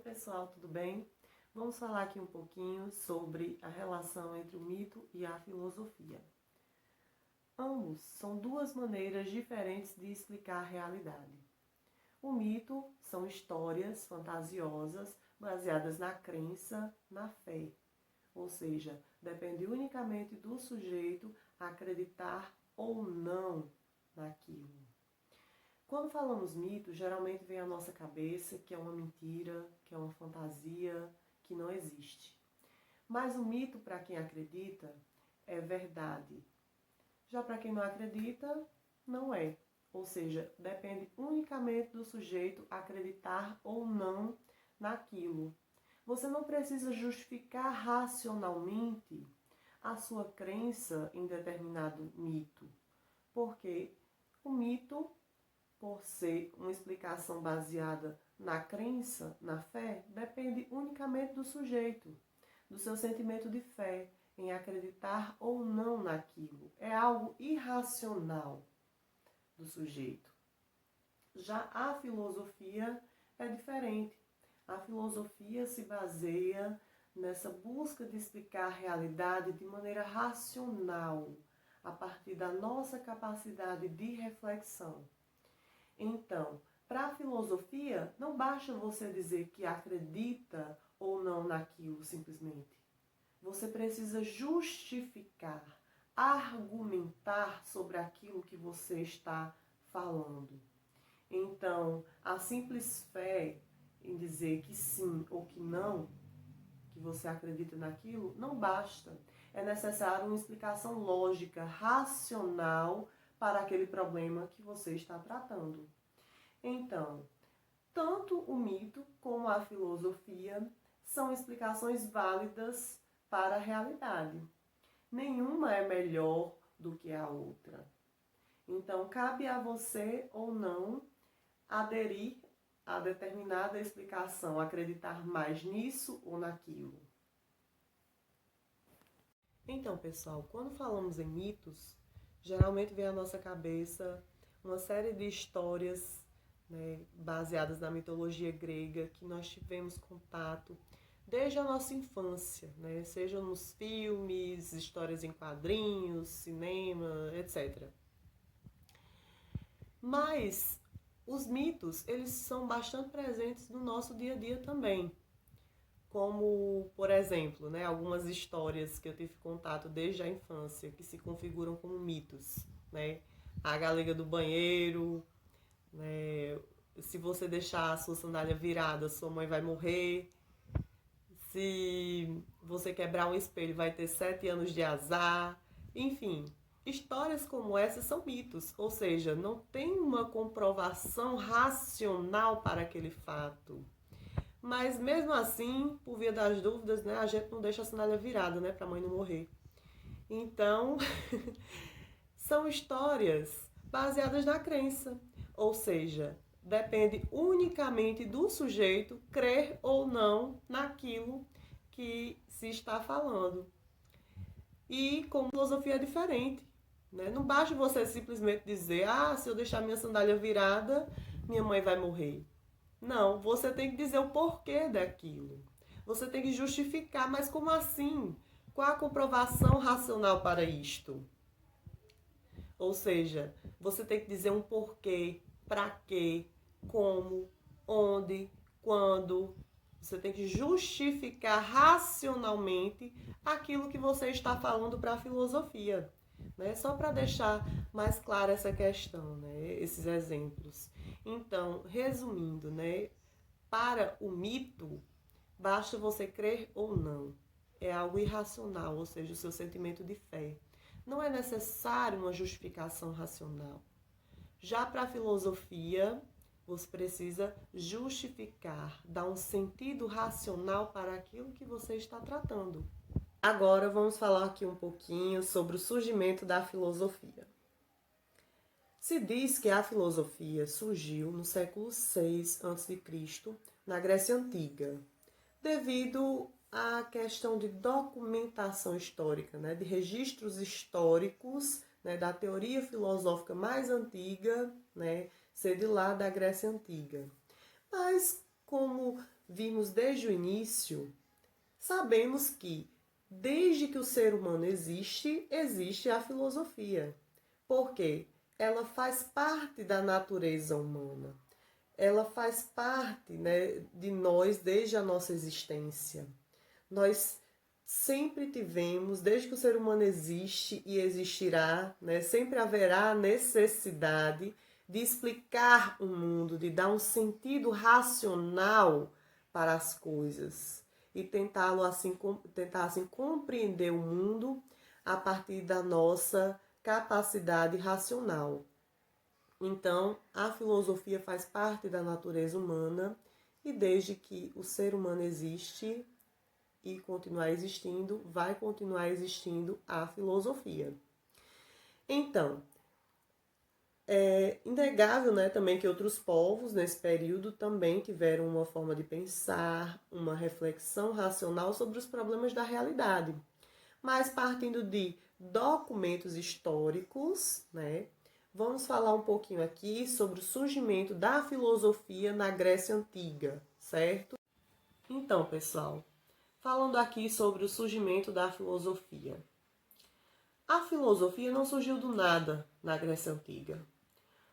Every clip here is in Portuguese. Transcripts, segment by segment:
pessoal, tudo bem? Vamos falar aqui um pouquinho sobre a relação entre o mito e a filosofia. Ambos são duas maneiras diferentes de explicar a realidade. O mito são histórias fantasiosas baseadas na crença, na fé. Ou seja, depende unicamente do sujeito acreditar ou não naquilo. Quando falamos mito, geralmente vem à nossa cabeça que é uma mentira, que é uma fantasia, que não existe. Mas o mito, para quem acredita, é verdade. Já para quem não acredita, não é. Ou seja, depende unicamente do sujeito acreditar ou não naquilo. Você não precisa justificar racionalmente a sua crença em determinado mito, porque o mito, por ser uma explicação baseada na crença, na fé, depende unicamente do sujeito, do seu sentimento de fé, em acreditar ou não naquilo. É algo irracional do sujeito. Já a filosofia é diferente. A filosofia se baseia nessa busca de explicar a realidade de maneira racional, a partir da nossa capacidade de reflexão. Então, para a filosofia, não basta você dizer que acredita ou não naquilo simplesmente. Você precisa justificar, argumentar sobre aquilo que você está falando. Então, a simples fé em dizer que sim ou que não, que você acredita naquilo, não basta. É necessário uma explicação lógica, racional, para aquele problema que você está tratando. Então, tanto o mito como a filosofia são explicações válidas para a realidade. Nenhuma é melhor do que a outra. Então, cabe a você ou não aderir a determinada explicação, acreditar mais nisso ou naquilo. Então, pessoal, quando falamos em mitos, geralmente vem à nossa cabeça uma série de histórias, né, baseadas na mitologia grega, que nós tivemos contato desde a nossa infância, né, seja nos filmes, histórias em quadrinhos, cinema, etc. Mas os mitos, eles são bastante presentes no nosso dia a dia também. Como, por exemplo, né, algumas histórias que eu tive contato desde a infância, que se configuram como mitos, né? A galega do banheiro, né? Se você deixar a sua sandália virada, sua mãe vai morrer. Se você quebrar um espelho, vai ter 7 anos de azar. Enfim, histórias como essas são mitos, ou seja, não tem uma comprovação racional para aquele fato. Mas mesmo assim, por via das dúvidas, né, a gente não deixa a sandália virada, né, para a mãe não morrer. Então, são histórias baseadas na crença, ou seja, depende unicamente do sujeito crer ou não naquilo que se está falando. E como filosofia é diferente, né? Não basta você simplesmente dizer, se eu deixar minha sandália virada, minha mãe vai morrer. Não, você tem que dizer o porquê daquilo. Você tem que justificar, mas como assim? Qual a comprovação racional para isto? Ou seja, você tem que dizer um porquê, para quê, como, onde, quando. Você tem que justificar racionalmente aquilo que você está falando para a filosofia. Né? Só para deixar mais clara essa questão, né? Esses exemplos. Então, resumindo, né? Para o mito, basta você crer ou não. É algo irracional, ou seja, o seu sentimento de fé. Não é necessário uma justificação racional. Já para a filosofia, você precisa justificar, dar um sentido racional para aquilo que você está tratando. Agora vamos falar aqui um pouquinho sobre o surgimento da filosofia. Se diz que a filosofia surgiu no século VI a.C., na Grécia Antiga, devido à questão de documentação histórica, né, de registros históricos, né, da teoria filosófica mais antiga, né, ser de lá da Grécia Antiga. Mas, como vimos desde o início, sabemos que desde que o ser humano existe, existe a filosofia. Por quê? Ela faz parte da natureza humana. Ela faz parte, né, de nós desde a nossa existência. Nós sempre tivemos, desde que o ser humano existe e existirá, né, sempre haverá necessidade de explicar o mundo, de dar um sentido racional para as coisas e tentar assim compreender o mundo a partir da nossa capacidade racional. Então, a filosofia faz parte da natureza humana e desde que o ser humano existe e continuar existindo, vai continuar existindo a filosofia. Então, é inegável, né, também que outros povos nesse período também tiveram uma forma de pensar, uma reflexão racional sobre os problemas da realidade. Mas partindo de documentos históricos, né, vamos falar um pouquinho aqui sobre o surgimento da filosofia na Grécia Antiga, certo? Então, pessoal, falando aqui sobre o surgimento da filosofia. A filosofia não surgiu do nada na Grécia Antiga.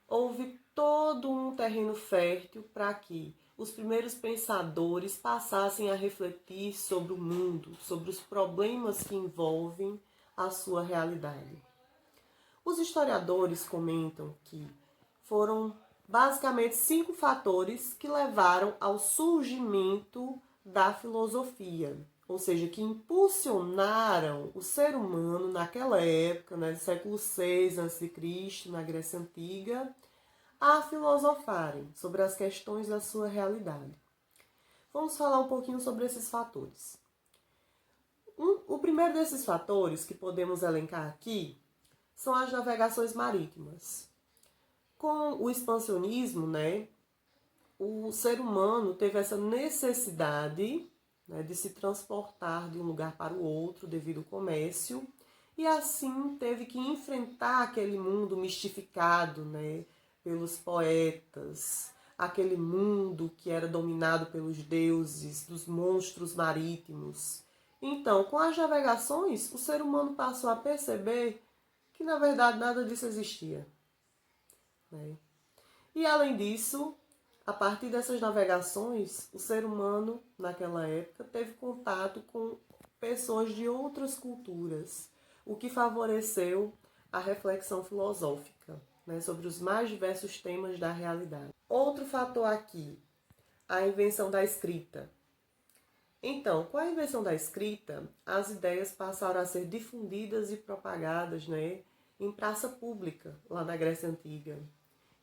Houve todo um terreno fértil para que os primeiros pensadores passassem a refletir sobre o mundo, sobre os problemas que envolvem a sua realidade. Os historiadores comentam que foram basicamente 5 fatores que levaram ao surgimento da filosofia, ou seja, que impulsionaram o ser humano naquela época, né, do século VI a.C., na Grécia Antiga, a filosofarem sobre as questões da sua realidade. Vamos falar um pouquinho sobre esses fatores. O primeiro desses fatores que podemos elencar aqui são as navegações marítimas. Com o expansionismo, né, o ser humano teve essa necessidade, né, de se transportar de um lugar para o outro devido ao comércio e assim teve que enfrentar aquele mundo mistificado, né, pelos poetas, aquele mundo que era dominado pelos deuses, dos monstros marítimos. Então, com as navegações, o ser humano passou a perceber que, na verdade, nada disso existia, né? E, além disso, a partir dessas navegações, o ser humano, naquela época, teve contato com pessoas de outras culturas, o que favoreceu a reflexão filosófica, né, sobre os mais diversos temas da realidade. Outro fator aqui, a invenção da escrita. Então, com a invenção da escrita, as ideias passaram a ser difundidas e propagadas, né, em praça pública, lá na Grécia Antiga.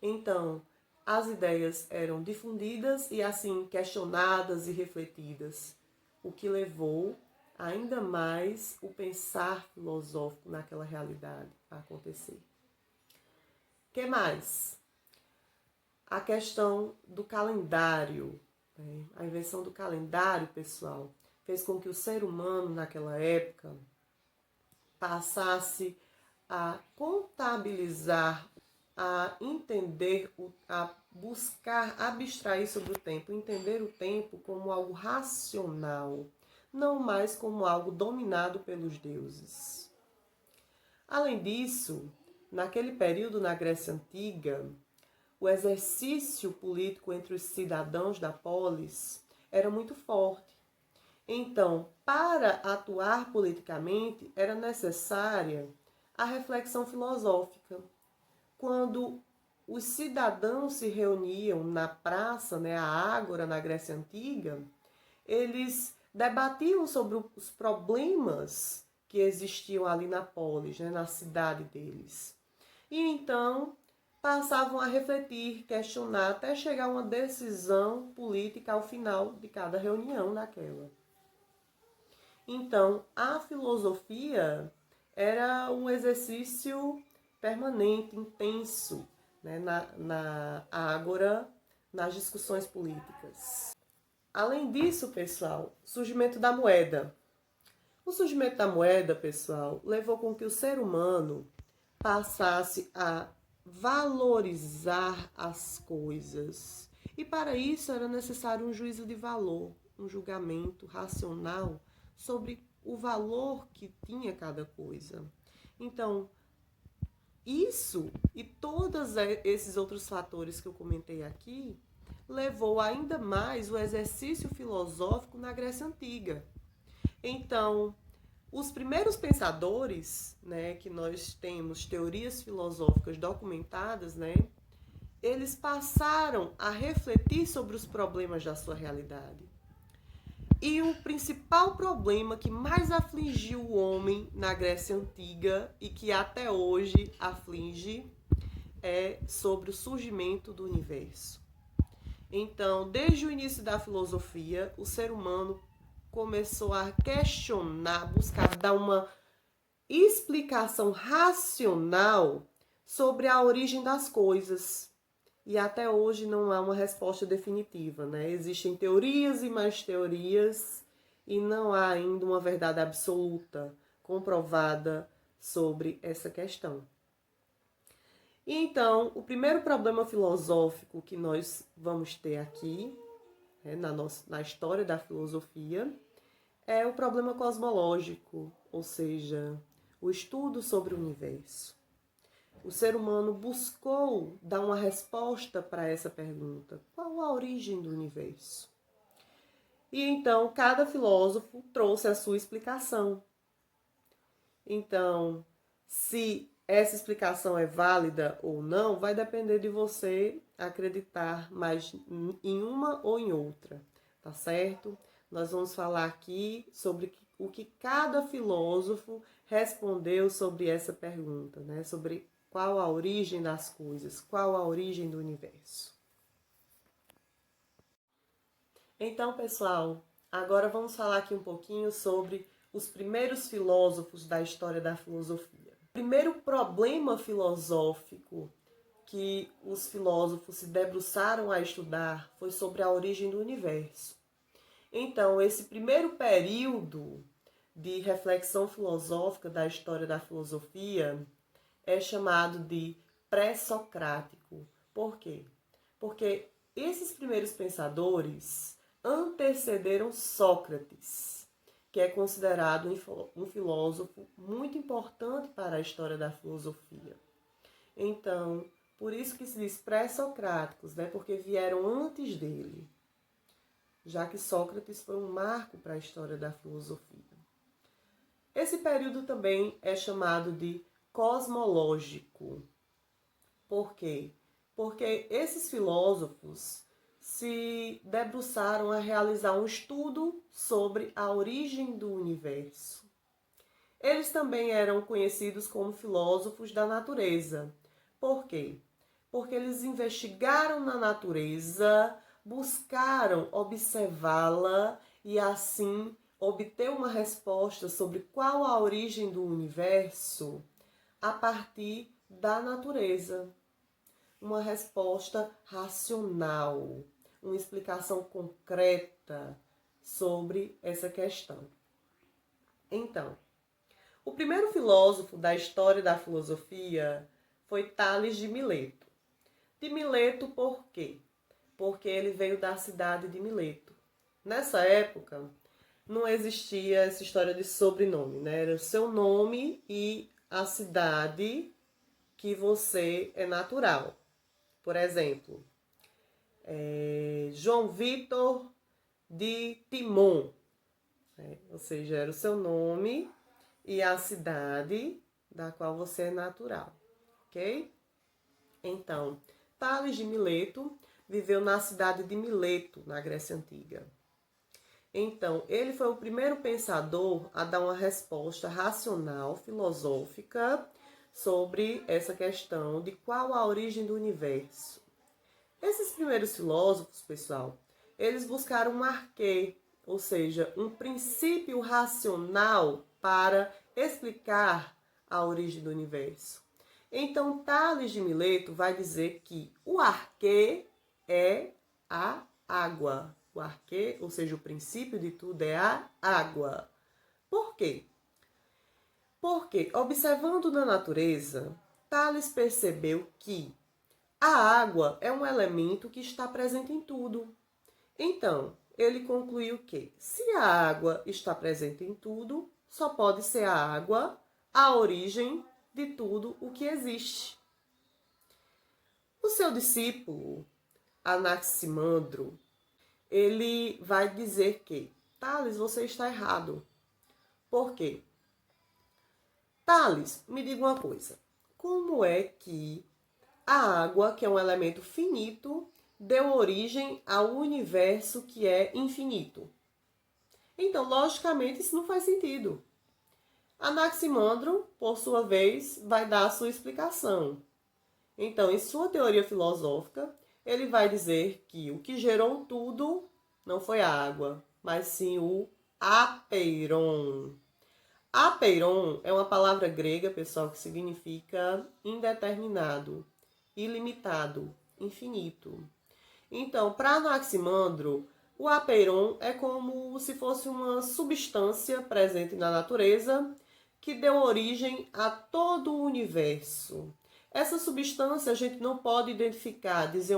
Então, as ideias eram difundidas e, assim, questionadas e refletidas, o que levou ainda mais o pensar filosófico naquela realidade a acontecer. O que mais? A questão do calendário. Né? A invenção do calendário, pessoal, fez com que o ser humano, naquela época, passasse a contabilizar, a entender, a buscar abstrair sobre o tempo, entender o tempo como algo racional, não mais como algo dominado pelos deuses. Além disso, naquele período na Grécia Antiga, o exercício político entre os cidadãos da polis era muito forte. Então, para atuar politicamente, era necessária a reflexão filosófica. Quando os cidadãos se reuniam na praça, né, a ágora, na Grécia Antiga, eles debatiam sobre os problemas que existiam ali na polis, né, na cidade deles. E então passavam a refletir, questionar, até chegar a uma decisão política ao final de cada reunião daquela. Então, a filosofia era um exercício permanente, intenso, né, na ágora, nas discussões políticas. Além disso, pessoal, surgimento da moeda. O surgimento da moeda, pessoal, levou com que o ser humano passasse a valorizar as coisas E para isso era necessário um juízo de valor, um julgamento racional sobre o valor que tinha cada coisa. Então, isso e todos esses outros fatores que eu comentei aqui levou ainda mais o exercício filosófico na Grécia Antiga. Então, os primeiros pensadores, né, que nós temos teorias filosóficas documentadas, né, eles passaram a refletir sobre os problemas da sua realidade. E o principal problema que mais afligiu o homem na Grécia Antiga e que até hoje aflige é sobre o surgimento do universo. Então, desde o início da filosofia, o ser humano começou a questionar, buscar dar uma explicação racional sobre a origem das coisas. E até hoje não há uma resposta definitiva, né? Existem teorias e mais teorias e não há ainda uma verdade absoluta comprovada sobre essa questão. E então, o primeiro problema filosófico que nós vamos ter aqui, né, na história da filosofia, é o problema cosmológico, ou seja, o estudo sobre o universo. O ser humano buscou dar uma resposta para essa pergunta: qual a origem do universo? E então cada filósofo trouxe a sua explicação. Então, se essa explicação é válida ou não, vai depender de você acreditar mais em uma ou em outra, tá certo? Nós vamos falar aqui sobre o que cada filósofo respondeu sobre essa pergunta, né? Sobre qual a origem das coisas, qual a origem do universo. Então, pessoal, agora vamos falar aqui um pouquinho sobre os primeiros filósofos da história da filosofia. O primeiro problema filosófico que os filósofos se debruçaram a estudar foi sobre a origem do universo. Então, esse primeiro período de reflexão filosófica da história da filosofia é chamado de pré-socrático. Por quê? Porque esses primeiros pensadores antecederam Sócrates, que é considerado um filósofo muito importante para a história da filosofia. Então, por isso que se diz pré-socráticos, né? Porque vieram antes dele, já que Sócrates foi um marco para a história da filosofia. Esse período também é chamado de cosmológico. Por quê? Porque esses filósofos se debruçaram a realizar um estudo sobre a origem do universo. Eles também eram conhecidos como filósofos da natureza. Por quê? Porque eles investigaram na natureza, buscaram observá-la e assim obter uma resposta sobre qual a origem do universo a partir da natureza. Uma resposta racional, uma explicação concreta sobre essa questão. Então, o primeiro filósofo da história da filosofia foi Tales de Mileto. De Mileto por quê? Porque ele veio da cidade de Mileto. Nessa época, não existia essa história de sobrenome, né? Era o seu nome e a cidade que você é natural. Por exemplo, João Vitor de Timon, né? Ou seja, era o seu nome e a cidade da qual você é natural, ok? Então, Tales de Mileto viveu na cidade de Mileto, na Grécia Antiga. Então, ele foi o primeiro pensador a dar uma resposta racional, filosófica, sobre essa questão de qual a origem do universo. Esses primeiros filósofos, pessoal, eles buscaram um arquê, ou seja, um princípio racional para explicar a origem do universo. Então, Tales de Mileto vai dizer que o arquê é a água. O arquê, ou seja, o princípio de tudo é a água. Por quê? Porque, observando na natureza, Tales percebeu que A água é um elemento que está presente em tudo. Então, ele concluiu que, se a água está presente em tudo, só pode ser a água a origem de tudo o que existe. O seu discípulo, Anaximandro, ele vai dizer que, Tales, você está errado. Por quê? Tales, me diga uma coisa. Como é que a água, que é um elemento finito, deu origem ao universo que é infinito? Então, logicamente, isso não faz sentido. Anaximandro, por sua vez, vai dar a sua explicação. Então, em sua teoria filosófica, ele vai dizer que o que gerou tudo não foi a água, mas sim o apeiron. Apeiron é uma palavra grega, pessoal, que significa indeterminado, ilimitado, infinito. Então, para Anaximandro, o apeiron é como se fosse uma substância presente na natureza que deu origem a todo o universo. Essa substância a gente não pode identificar, dizer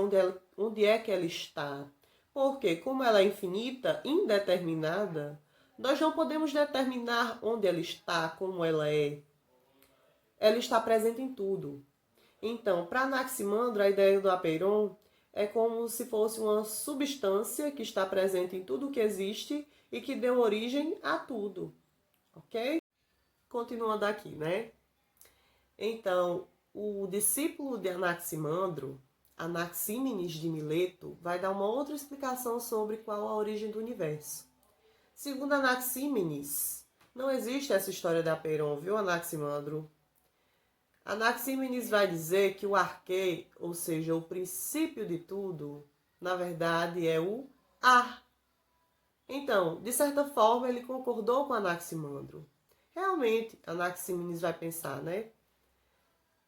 onde é que ela está. Porque, como ela é infinita, indeterminada, nós não podemos determinar onde ela está, como ela é. Ela está presente em tudo. Então, para Anaximandro, a ideia do apeiron é como se fosse uma substância que está presente em tudo que existe e que deu origem a tudo. Ok? Continuando aqui, né? Então, o discípulo de Anaximandro, Anaxímenes de Mileto, vai dar uma outra explicação sobre qual a origem do universo. Segundo Anaxímenes, não existe essa história de apeiron, viu, Anaximandro? Anaxímenes vai dizer que o arquê, ou seja, o princípio de tudo, na verdade é o ar. Então, de certa forma, ele concordou com Anaximandro. Realmente, Anaxímenes vai pensar, né?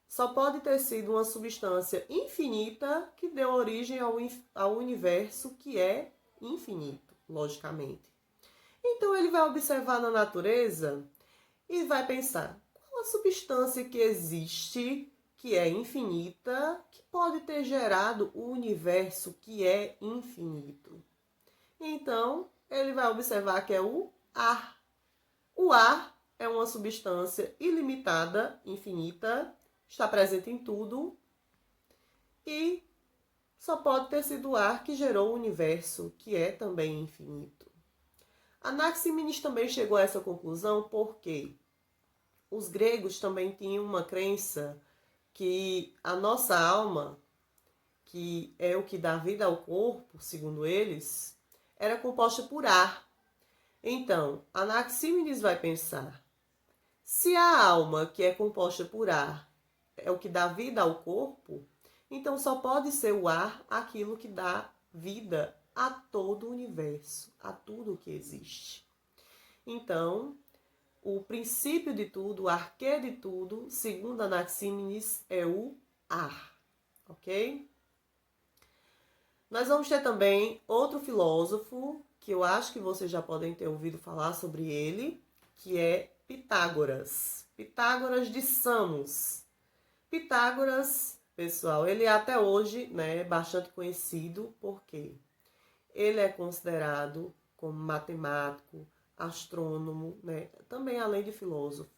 Só pode ter sido uma substância infinita que deu origem ao universo que é infinito, logicamente. Então ele vai observar na natureza e vai pensar, qual a substância que existe, que é infinita, que pode ter gerado o universo que é infinito? Então, ele vai observar que é o ar. O ar é uma substância ilimitada, infinita, está presente em tudo e só pode ter sido o ar que gerou o universo, que é também infinito. Anaxímenes também chegou a essa conclusão porque os gregos também tinham uma crença que a nossa alma, que é o que dá vida ao corpo, segundo eles, era composta por ar. Então, Anaxímenes vai pensar, se a alma, que é composta por ar, é o que dá vida ao corpo, então só pode ser o ar aquilo que dá vida a todo o universo, a tudo que existe. Então, o princípio de tudo, o arquê de tudo, segundo Anaxímenes, é o ar, ok? Nós vamos ter também outro filósofo, que eu acho que vocês já podem ter ouvido falar sobre ele, que é Pitágoras. Pitágoras de Samos. Pitágoras, pessoal, ele é até hoje, né, bastante conhecido, porque ele é considerado como matemático, astrônomo, né, também além de filósofo.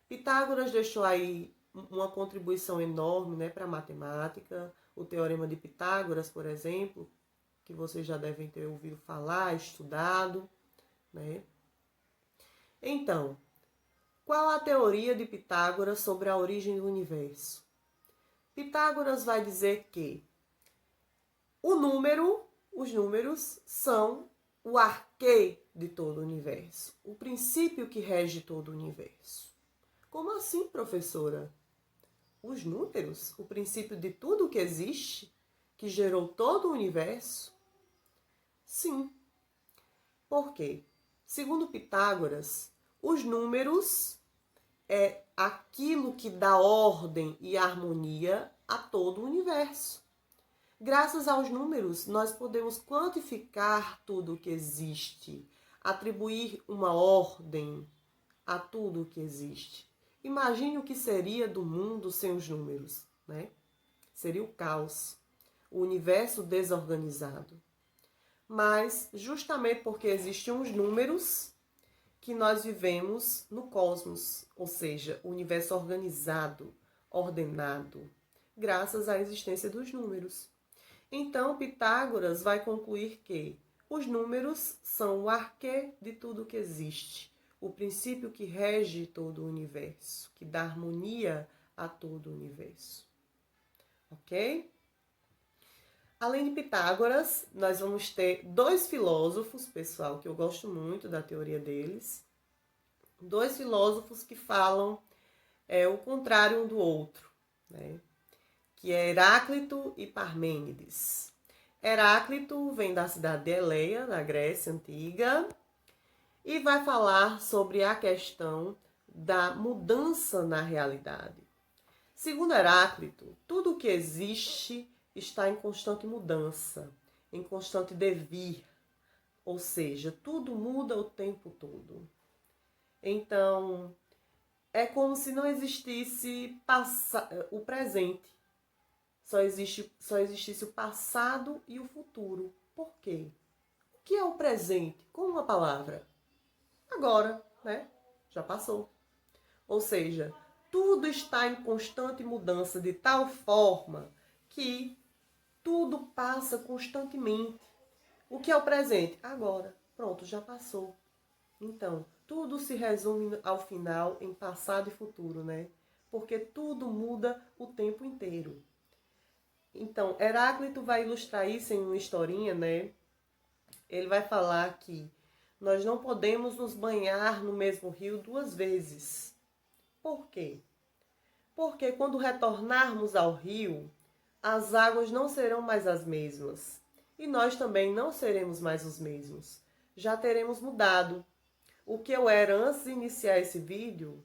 Pitágoras deixou aí uma contribuição enorme, né, para a matemática. O Teorema de Pitágoras, por exemplo, que vocês já devem ter ouvido falar, estudado, né? Então, qual a teoria de Pitágoras sobre a origem do universo? Pitágoras vai dizer que os números são o arquê de todo o universo, o princípio que rege todo o universo. Como assim, professora? Os números, o princípio de tudo que existe, que gerou todo o universo? Sim. Por quê? Segundo Pitágoras, os números é aquilo que dá ordem e harmonia a todo o universo. Graças aos números, nós podemos quantificar tudo o que existe, atribuir uma ordem a tudo o que existe. Imagine o que seria do mundo sem os números, né? seria o caos, o universo desorganizado. Mas justamente porque existem uns números que nós vivemos no cosmos, ou seja, o universo organizado, ordenado, graças à existência dos números. Então, Pitágoras vai concluir que os números são o arquê de tudo que existe, o princípio que rege todo o universo, que dá harmonia a todo o universo. Ok? Além de Pitágoras, nós vamos ter dois filósofos, pessoal, que eu gosto muito da teoria deles. Dois filósofos que falam o contrário um do outro, né? Que é Heráclito e Parmênides. Heráclito vem da cidade de Eleia, na Grécia Antiga, e vai falar sobre a questão da mudança na realidade. Segundo Heráclito, tudo o que existe está em constante mudança, em constante devir, ou seja, tudo muda o tempo todo. Então, é como se não existisse o presente. Só existisse o passado e o futuro. Por quê? O que é o presente? Com uma palavra. Agora, né? Já passou. Ou seja, tudo está em constante mudança de tal forma que tudo passa constantemente. O que é o presente? Agora. Pronto, já passou. Então, tudo se resume ao final em passado e futuro, né? Porque tudo muda o tempo inteiro. Então, Heráclito vai ilustrar isso em uma historinha, né? Ele vai falar que nós não podemos nos banhar no mesmo rio duas vezes. Por quê? Porque quando retornarmos ao rio, as águas não serão mais as mesmas. E nós também não seremos mais os mesmos. Já teremos mudado. O que eu era antes de iniciar esse vídeo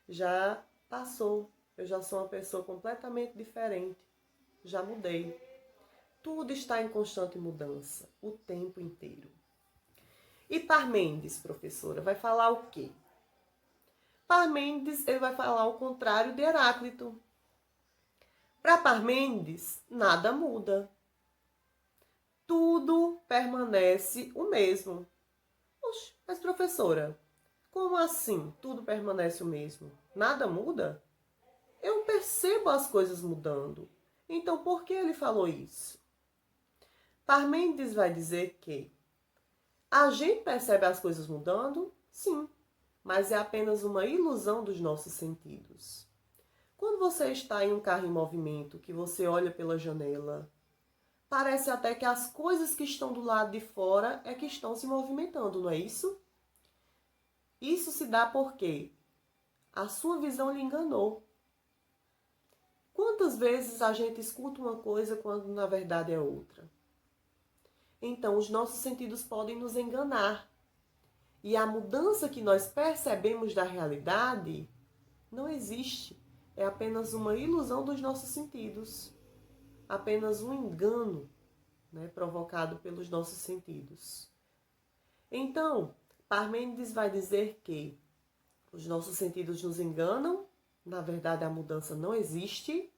já passou. Eu já sou uma pessoa completamente diferente. Já mudei. Tudo está em constante mudança, o tempo inteiro. E Parmênides, professora, vai falar o quê? Parmênides, ele vai falar o contrário de Heráclito. Para Parmênides, nada muda. Tudo permanece o mesmo. Oxe, mas professora, como assim tudo permanece o mesmo? Nada muda? Eu percebo as coisas mudando. Então, por que ele falou isso? Parmênides vai dizer que a gente percebe as coisas mudando, sim, mas é apenas uma ilusão dos nossos sentidos. Quando você está em um carro em movimento, que você olha pela janela, parece até que as coisas que estão do lado de fora é que estão se movimentando, não é isso? Isso se dá porque a sua visão lhe enganou. Quantas vezes a gente escuta uma coisa quando na verdade é outra? Então, os nossos sentidos podem nos enganar. E a mudança que nós percebemos da realidade não existe. É apenas uma ilusão dos nossos sentidos. Apenas um engano, né, provocado pelos nossos sentidos. Então, Parmênides vai dizer que os nossos sentidos nos enganam, na verdade a mudança não existe.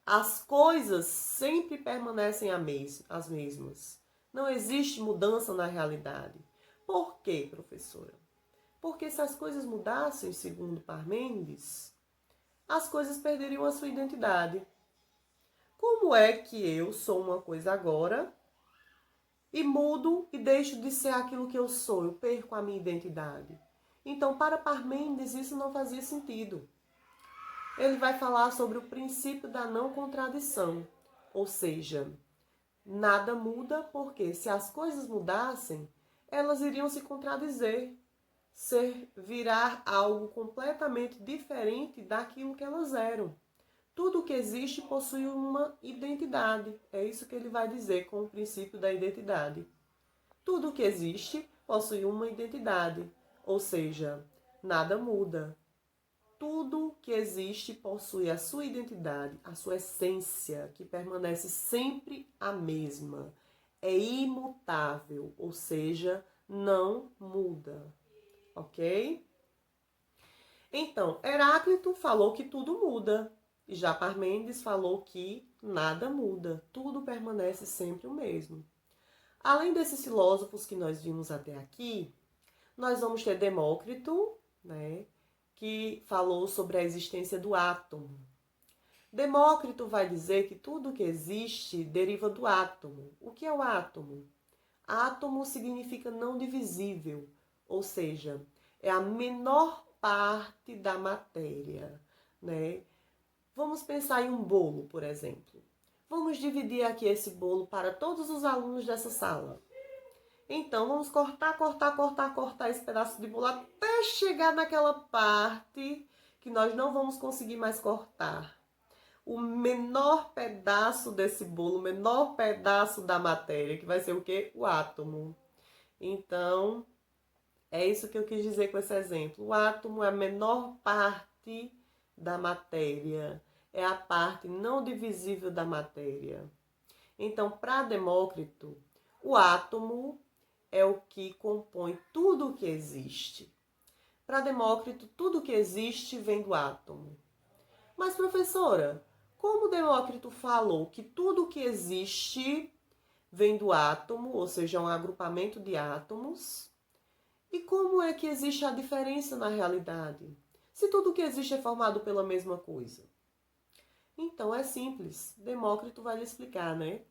As coisas sempre permanecem as mesmas. Não existe mudança na realidade. Por quê, professora? Porque se as coisas mudassem, segundo Parmênides, as coisas perderiam a sua identidade. Como é que eu sou uma coisa agora e mudo e deixo de ser aquilo que eu sou? Eu perco a minha identidade. Então, para Parmênides, isso não fazia sentido. Ele vai falar sobre o princípio da não contradição, ou seja, nada muda porque se as coisas mudassem, elas iriam se contradizer, virar algo completamente diferente daquilo que elas eram. Tudo que existe possui uma identidade, é isso que ele vai dizer com o princípio da identidade. Tudo que existe possui uma identidade, ou seja, nada muda. Tudo que existe possui a sua identidade, a sua essência, que permanece sempre a mesma. É imutável, ou seja, não muda. Ok? Então, Heráclito falou que tudo muda. E já Parmênides falou que nada muda, tudo permanece sempre o mesmo. Além desses filósofos que nós vimos até aqui, nós vamos ter Demócrito, né, que falou sobre a existência do átomo. Demócrito vai dizer que tudo que existe deriva do átomo. O que é o átomo? Átomo significa não divisível, ou seja, é a menor parte da matéria, né? Vamos pensar em um bolo, por exemplo. Vamos dividir aqui esse bolo para todos os alunos dessa sala. Então, vamos cortar esse pedaço de bolo até chegar naquela parte que nós não vamos conseguir mais cortar. O menor pedaço desse bolo, o menor pedaço da matéria, que vai ser o quê? O átomo. Então, é isso que eu quis dizer com esse exemplo. O átomo é a menor parte da matéria, é a parte não divisível da matéria. Então, para Demócrito, o átomo é o que compõe tudo o que existe. Para Demócrito, tudo o que existe vem do átomo. Mas, professora, como Demócrito falou que tudo o que existe vem do átomo, ou seja, um agrupamento de átomos, e como é que existe a diferença na realidade? Se tudo o que existe é formado pela mesma coisa. Então é simples, Demócrito vai lhe explicar, né?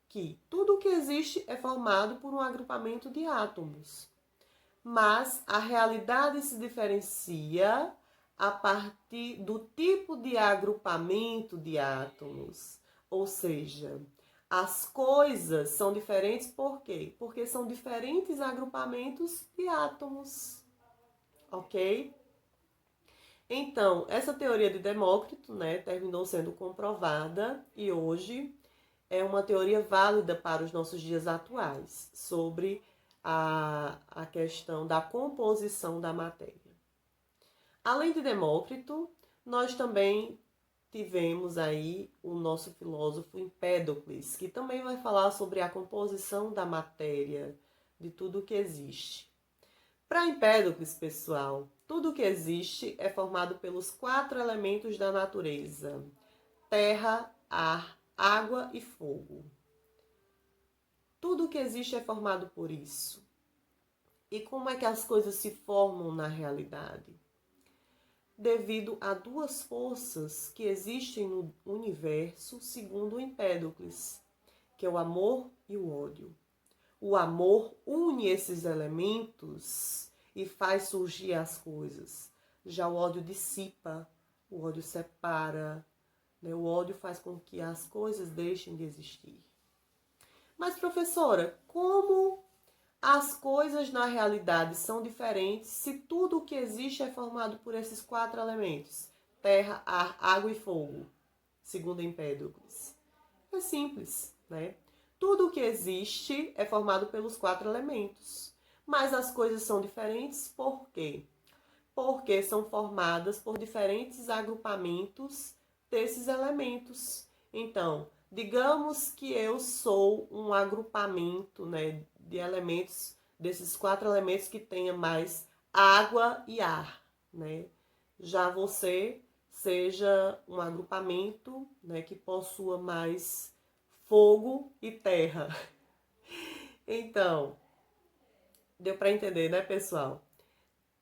Que tudo o que existe é formado por um agrupamento de átomos. Mas a realidade se diferencia a partir do tipo de agrupamento de átomos. Ou seja, as coisas são diferentes por quê? Porque são diferentes agrupamentos de átomos. Ok? Então, essa teoria de Demócrito, né, terminou sendo comprovada e hoje é uma teoria válida para os nossos dias atuais sobre a questão da composição da matéria. Além de Demócrito, nós também tivemos aí o nosso filósofo Empédocles, que também vai falar sobre a composição da matéria, de tudo que existe. Para Empédocles, pessoal, tudo que existe é formado pelos 4 elementos da natureza: terra, ar, água e fogo. Tudo que existe é formado por isso. E como é que as coisas se formam na realidade? Devido a 2 forças que existem no universo, segundo Empédocles, que é o amor e o ódio. O amor une esses elementos e faz surgir as coisas. Já o ódio dissipa, o ódio separa, né? O ódio faz com que as coisas deixem de existir. Mas, professora, como as coisas na realidade são diferentes se tudo o que existe é formado por esses 4 elementos? Terra, ar, água e fogo, segundo Empédocles. É simples, né? Tudo o que existe é formado pelos 4 elementos. Mas as coisas são diferentes por quê? Porque são formadas por diferentes agrupamentos desses elementos. Então, digamos que eu sou um agrupamento, né, de elementos, desses 4 elementos que tenha mais água e ar, né? Já você seja um agrupamento, né, que possua mais fogo e terra. Então, deu para entender, né, pessoal?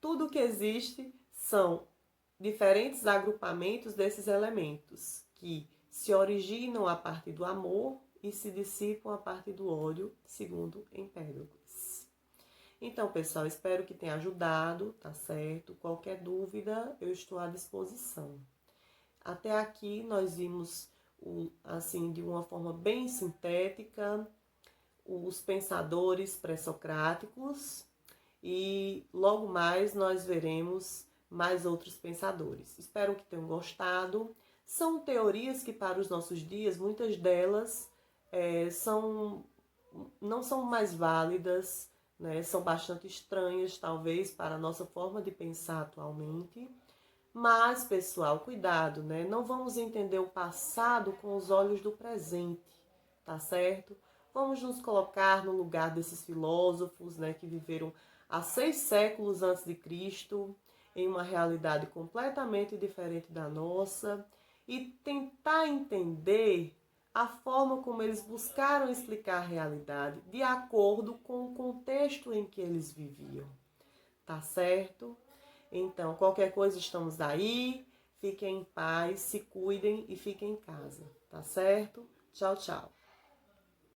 Tudo que existe são diferentes agrupamentos desses elementos que se originam a partir do amor e se dissipam a partir do ódio, segundo Empédocles. Então, pessoal, espero que tenha ajudado, tá certo? Qualquer dúvida, eu estou à disposição. Até aqui nós vimos, assim, de uma forma bem sintética, os pensadores pré-socráticos e logo mais nós veremos mais outros pensadores. Espero que tenham gostado. São teorias que para os nossos dias, muitas delas não são mais válidas, né? São bastante estranhas, talvez, para a nossa forma de pensar atualmente. Mas, pessoal, cuidado, né? Não vamos entender o passado com os olhos do presente, tá certo? Vamos nos colocar no lugar desses filósofos, né, que viveram há 6 séculos antes de Cristo, em uma realidade completamente diferente da nossa, e tentar entender a forma como eles buscaram explicar a realidade de acordo com o contexto em que eles viviam. Tá certo? Então, qualquer coisa, estamos aí. Fiquem em paz, se cuidem e fiquem em casa. Tá certo? Tchau, tchau.